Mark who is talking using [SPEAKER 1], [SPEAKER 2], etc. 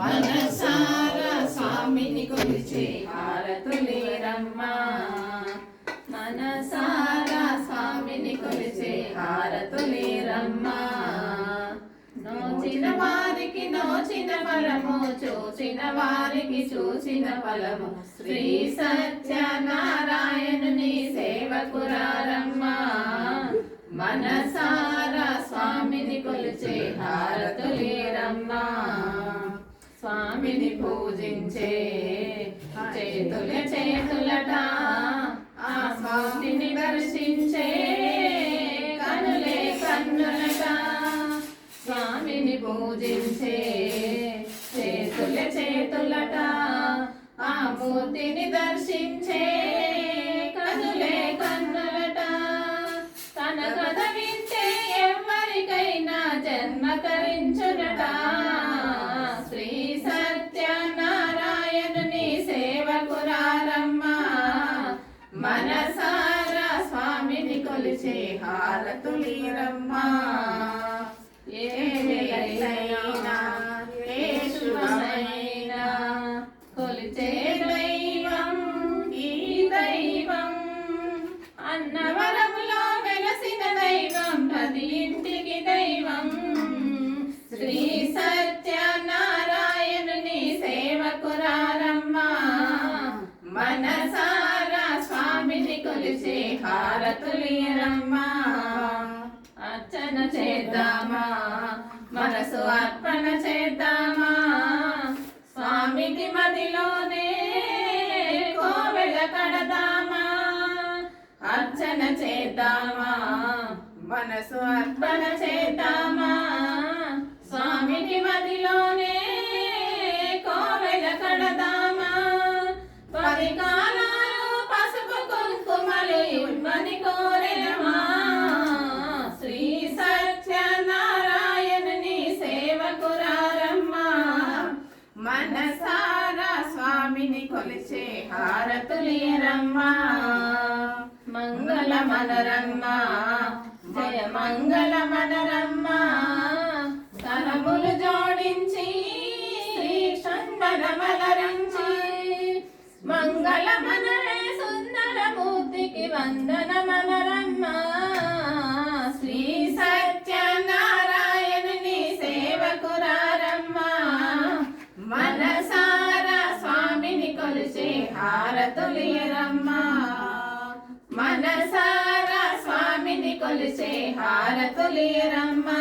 [SPEAKER 1] మనసారా స్వామిని కొలిచే హారతులేరమ్మా. మనసారా స్వామిని కొలిచే హారతులేరమ్మా. నోచిన వారికి నోచిన ఫలము, చూచిన వారికి చూసిన ఫలము. శ్రీ సత్యనారాయణుని సేవకురారమ్మా. మనసారా స్వామిని కొలిచే హారతులేరమ్మా. స్వామిని పూజించే చేతుల చేతులట, ఆ స్వామిని దర్శించే కనులే కన్నులట. స్వామిని పూజించే చేతుల చేతులట, ఆ మూర్తిని దర్శించే కనులే కన్నులట. తన కథ వింటే ఎవరికైనా జన్మ తరించునట. శ్రీ సత్యనారాయణుని సేవకురారమ్మా. మనసారా స్వామిని కొలిచే హారతులీరమ్మా. ఏ వేళైనా ఏ శుభమైనా కొలిచే దైవం ఈ దైవం. అన్నవరములో వెలసిన దైవం, ప్రతి ఇంటికి దైవం. శ్రీ సత్యనారాయణుని సేవకురారమ్మా. మనసారా స్వామిని కొలిచే హారతులీరమ్మా. అర్చన చేద్దామా, మనసు అర్పణ చేద్దామా. స్వామికి మదిలోనే కోవెల కడదామా. అర్చన చేద్దామా, మనసు అర్పణ చేద్దామా. స్వామికి మదిలోనే కోవెల కడదామా. 10 కాలాలు పసుపు కుంకుమలు ఇవ్వని కోరెదమా. శ్రీ సత్యనారాయణుని సేవకురారమ్మా. మనసారా స్వామిని కొలిచే హారతులీరమ్మా. మంగళ మనరమ్మా, జయ మంగళ మనరమ్మా. కరములు జోడించి శ్రీ షణ్మరమలరించి, మంగళ మనరే సుందరమూర్తికి వందన మనరమ్మా. శ్రీ సత్యనారాయణుని సేవకురారమ్మా. మనసారా స్వామిని కొలిచే హారతులీరమ్మా. మనసారా స్వామిని కొలిచే హారతులీరమ్మా.